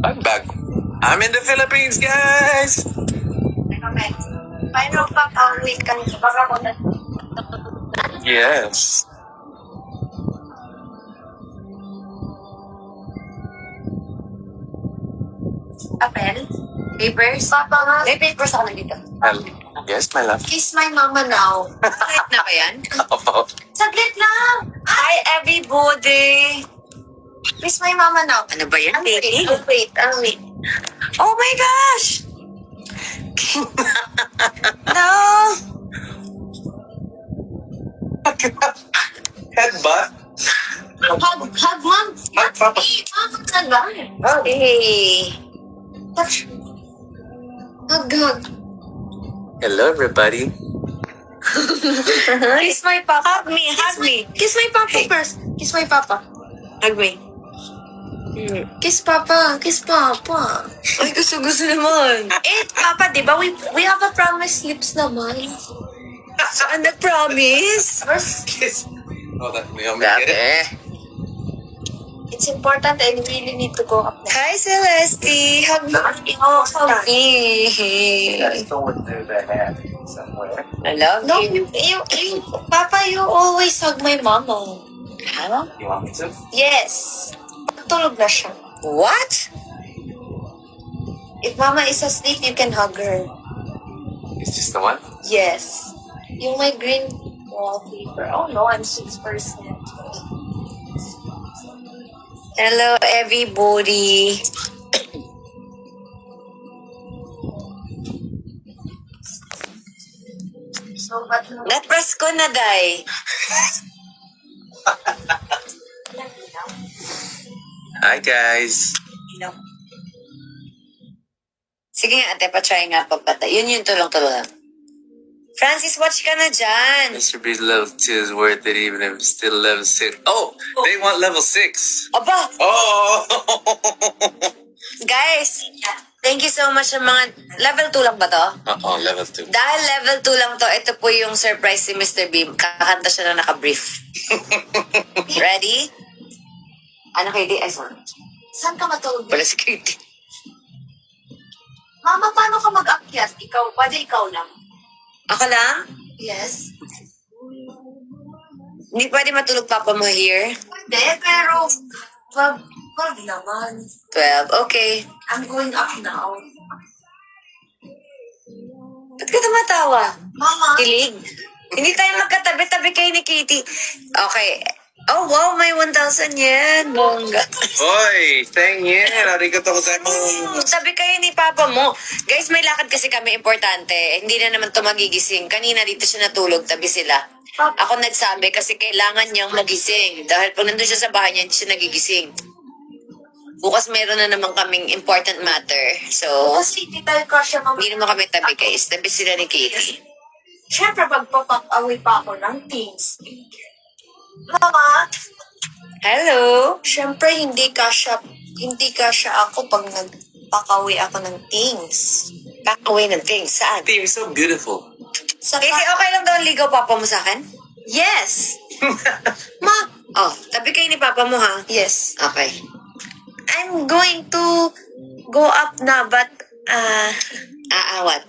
I'm back. I'm in the Philippines, guys! Paano pa pauwi ka? Yes. Apel? Papers? Papa nga. May papers ako na dito. Yes, my love. Kiss my mama now. Saglit na ba yan? Opo. Saglit lang! Hi, everybody! Kiss my mama now. Ano ba yan, baby? Wait. Oh my gosh! No! Headbutt? Hug, mom! Hug, Papa. Mama ka ba? Hey! Touch. Hug. Hello, everybody. Kiss my papa. Hug me. Kiss my papa first. Kiss my papa. Hug me. Kiss papa. Ay, gusto naman. Papa, di ba? We have a promise lips naman. Saan nag-promise? Kiss. Oh, that me. I'm gonna get it. It's important and we really need to go up there. Hi, Celeste. Hug me. Hug me. I love you. Papa, you always hug my mama. Huh? You want me to? Yes. Tulog na siya. What? If mama is asleep, you can hug her. Is this the one? Yes. Yung my green wallpaper. Oh no, I'm 6%. Hello, everybody. Natras ko na, Day. Hi, guys. Sige nga, ate, patry nga pagpatay. Yun tulong-tulong. Francis, watch ka na dyan. Mr. B's level 2 is worth it even if it's still level 6. Oh, they want level 6. Aba, Oh! guys, thank you so much sa mga... Level 2 lang ba to? Level 2. Dahil level 2 lang to, ito po yung surprise si Mr. Beam. Kakanta siya na naka-brief. Ready? Ano, Katie? Ay, sorry. Saan ka matulog? Wala si Katie. Mama, paano ka mag-akyat? Pwede ikaw lang. Ako lang? Yes. Hindi pwede matulog papa mo here? Pwede, pero 12 naman. 12, okay. I'm going up now. Ba't ka tumatawa? Mama. Kilig. Hindi tayo magkatabi-tabi kayo ni Katie. Okay. Oh, wow, may 1,000 yen. Bongga. Oy, thank you. Arigato gozaimasu. Sabi kayo ni Papa mo. Guys, may lakad kasi kami importante. Hindi na naman to magigising. Kanina dito siya natulog, tabi sila. Ako nagsabi kasi kailangan niyang magising. Dahil pag nandun siya sa bahay niya, hindi siya nagigising. Bukas meron na naman kaming important matter. So, kasi hindi tayo kasya hindi naman kami tabi, guys. Tabi sila ni Katie. Siyempre, pagpapag-away pa ako ng things. Mama? Hello? Siyempre, hindi kasya ako pag nagpakawi ako ng things. Pakawi ng things? Saan? You're so beautiful. Katie, okay lang daw ligaw papa mo sa akin? Yes! Ma! Oh, tabi kayo ni papa mo, ha? Yes. Okay. I'm going to go up na, but, what?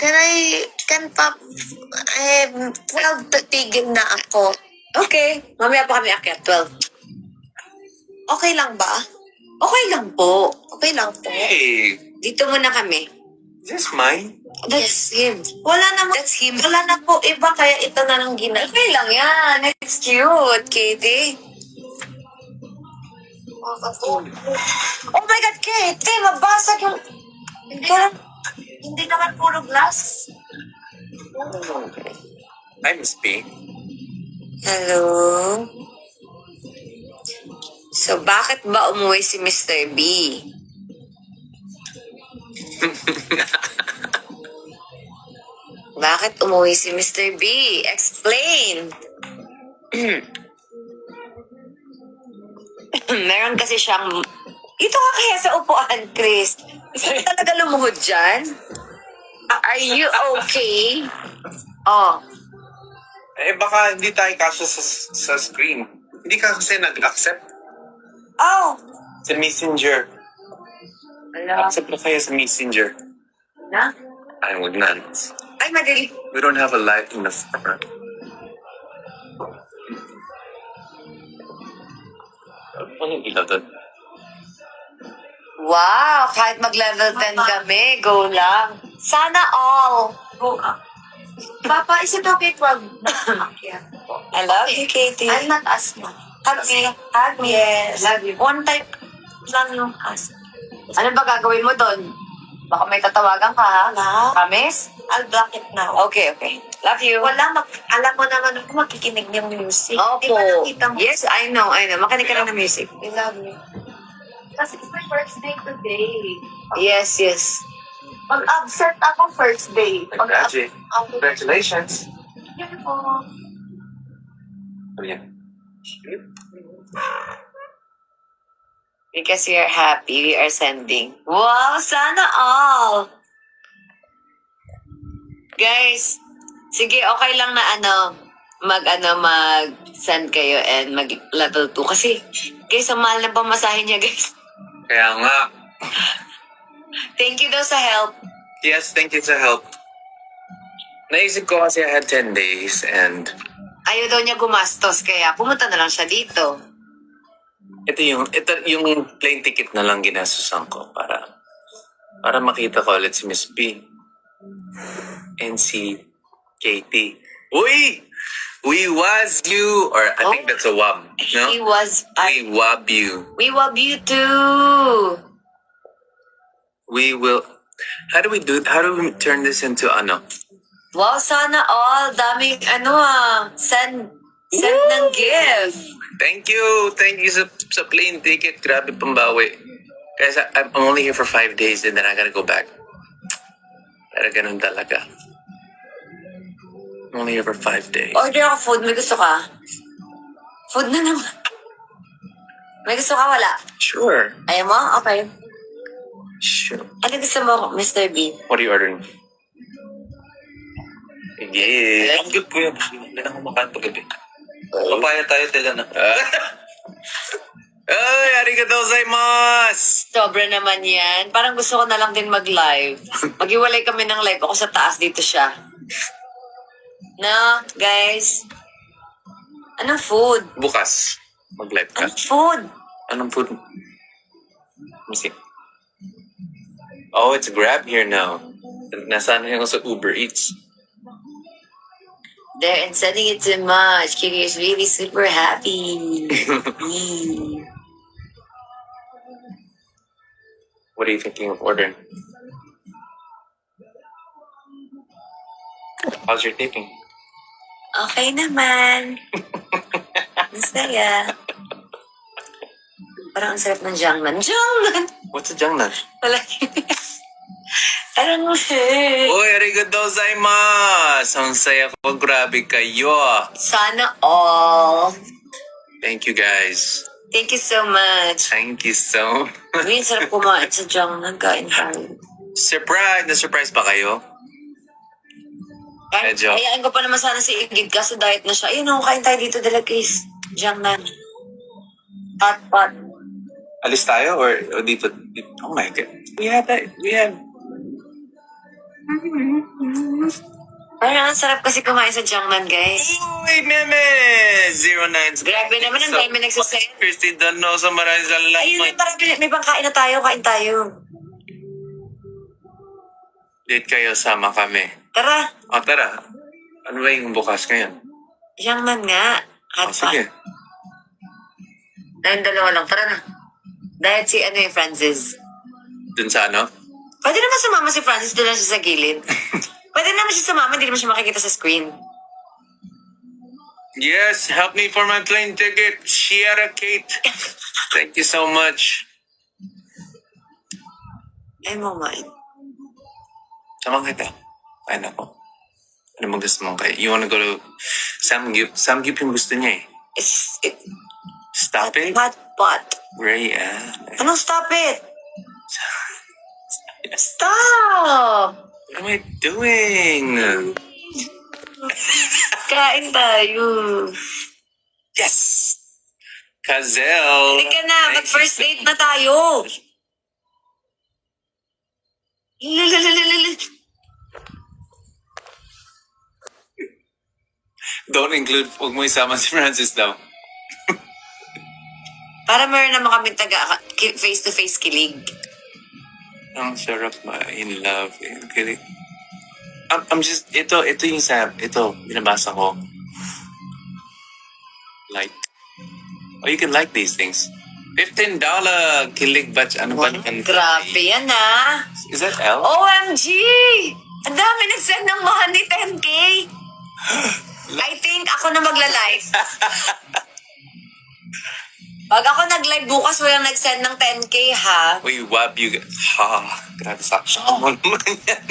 Can 12 tigil na ako. Okay. Mamaya pa kami akyat, 12. Okay lang ba? Okay lang po. Hey, Dito muna kami. is this mine? That's him. Wala naman. That's him. Wala na po iba, kaya ito na lang ginagawa. Okay lang yan. It's cute, Katie. Oh my God, Katie! Mabasag yung... Hindi naman puro glass. Hi, Miss B. Hello? So, bakit ba umuwi si Mr. B? Bakit umuwi si Mr. B? Explain! Meron kasi siyang... Ito ka kaya sa upuan, Chris. Gusto ka talaga lumuhod dyan? Are you okay? Oh. Eh, baka hindi tayo kasya sa screen. Hindi ka kasi nag-accept. Oh! Sa Messenger. Ala. Accept na kaya sa Messenger. Na? Ay, wag na. Ay, madali. We don't have a light in the front. Ano yung ilaw doon? Wow! Kahit mag-level 10 kami, go lang. Sana all. Go up. Papa, is it okay to wag? I love you, Katie. I'm not asthma. Hug me. Hug me. Yes. Love you. One type lang yung asthma. Ano ba gagawin mo doon? Baka may tatawagan ka, ha? Na? Promise? I'll block it now. Okay. Love you. Alam mo naman ako makikinig ng music. Opo. Di ba nakita mo? Yes, I know. Makinig ka lang ng music. I love you. Kasi it's my first day today. Yes. Mag-absent ako first day. Graduate. Ako. Congratulations. Yun po. Ano yan? Because we are happy, we are sending. Wow, sana all! Guys, sige, okay lang na mag-send kayo and mag-level 2. Kasi, guys, ang mahal ng pamasahe niya, guys. Kaya nga. Thank you daw sa help. Yes, thank you sa help. Naisip ko kasi I had 10 days and Ayaw daw niya gumastos, kaya pumunta na lang siya dito. ito yung plane ticket na lang ginasusan ko para makita ko ulit si Miss B and si Katie. Uy! We was you, or I think that's a wab, no? He was, We wab you. we love you too. We will. How do we turn this into ano? Wow, sana all. Daming, send ng gift. Thank you sa plane ticket. Grabe pambawi. Guys, I'm only here for 5 days and then I gotta go back. Pero ganun talaga. I'm only here for 5 days. Order ako food. May gusto ka? Food na naman. May gusto ka? Wala. Sure. Ayaw mo? Okay. Sure. Ano gusto mo, Mr. B? What are you ordering? Yeah. Ang good ko yun. Hindi na kumakain paggabi. Papaya tayo tila na. Ay, arigatou gozaimasu! Sobra naman yan. Parang gusto ko na lang din mag-live. Mag-iwalay kami ng live. Ako sa taas, dito siya. No, guys? Anong food? Bukas, mag-live ka. Anong food? Anong food? Let me see. Oh, it's Grab here now. Nasaan ako sa Uber Eats. There, and sending it too much. Kitty is really super happy. Mm. What are you thinking of ordering? How's your taping? Okay naman. Masaya. Parang ang sarap ng jangnan. Jangnan! What's a jangnan? Wala. Parang Uy, arigatou gozaimasu! Ang saya ko, grabe kayo. sana all. Thank you guys. Thank you so much. Thank you so much. Uy, sarap kumain sa jangnan. Kain tayo. Surprise! Na-surprise pa kayo? Medyo. Hayaan ko pa naman sana si Ingrid kasi diet na siya. Ayun, kain tayo dito dala, Chris. Jangnan. Hot pot. Alis tayo or dito? Oh my God. We had Parang ang sarap kasi kumain sa jangnan, guys. Uy, meme! 09. Grabe naman, ang dami nagsasend. Christy Donoso, maraming salamat. Ayun, parang may pangkain na tayo. Kain tayo. Date kayo, sama kami. Tara. O, tara. Ano ba yung bukas ngayon? Jangnan nga. O, Hot pot. sige. Dahil dalawa lang. Tara na. Dahil si Francis. Dun sa ano? Pwede naman sumama si Francis, doon lang siya sa gilid. Pwede naman siya sumama, hindi naman siya makikita sa screen. Yes, help me for my plane ticket. Sierra Kate. Thank you so much. Ay mo, man. Samang kita. Kain ako. Ano mo gusto mong kayo? You wanna go to Samgyup? Samgyup yung gusto niya eh. Stop it. Hot pot. Ray, Anong stop it? Stop! What am I doing? Kain tayo. Yes! Kazel. Hindi ka na, mag-first date na tayo. Don't include, huwag mo isama si Francis daw. Para meron naman kami face-to-face kilig. Ang sarap in love. Kilig. I'm just, ito yung binabasa ko. Like, oh, you can like these things. $15 kilig batch. Ano ba? Grabe yan ah. Is that L? OMG! Ang dami nag-send ng money, 10K. I think ako na magla-live. Pag ako nag-live bukas, walang nag-send ng 10K ha. Uy, wab you. Ha, grabe sakto mo naman yan.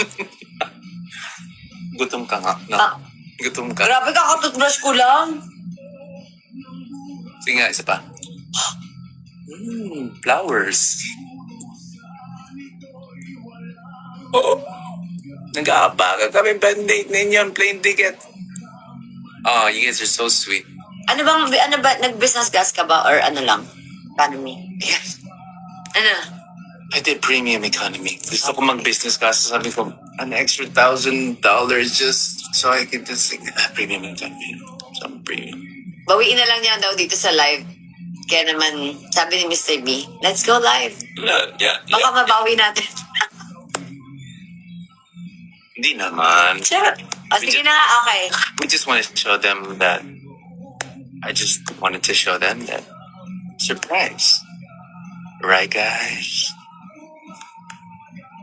Gutom ka nga. No? Ah. Gutom ka. Grabe ka, katutbrush ko lang. Sige nga, isa pa. Flowers. Oo. Nag-aabaga kami band-aid ninyo, plane ticket. Oh, you guys are so sweet. Ano ba, nag-business class ka ba or ano lang? Economy? Ano? I did premium economy. Gusto ko mag-business class. Sabi ko, an extra $1,000 just so I can just premium economy. Some premium. Bawiin na lang niya daw dito sa live. Kaya naman, sabi ni Mr. B, let's go live. Yeah. Baka mabawi natin. Hindi naman. Sure. O, sige na nga, okay. We just wanted to show them that. I just wanted to show them that surprise. Right, guys?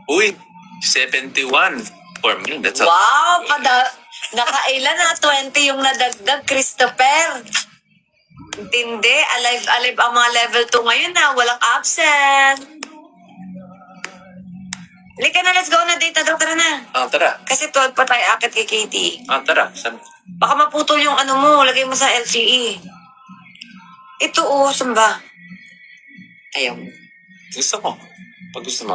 Uy, 71 for me. That's a Wow, nakailan na 20 yung nadagdag, Christopher. Intindi, alive ang mga level 2 ngayon na, walang absent. Halika na, let's go na date na, tara na. Tara. Kasi 12 pa tayo akit kay Katie. Tara. Baka maputol yung ano mo, lagay mo sa LTE. Ito saan ba? Ayaw. Gusto ko. Pag gusto mo.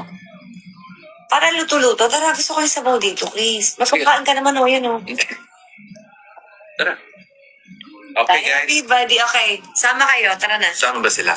Para luto-luto, tara, gusto ko yung sabaw dito, please. Mapagkaan ka naman, yun Tara. Okay, Bye, guys. everybody. Okay, sama kayo, tara na. Saan ba sila?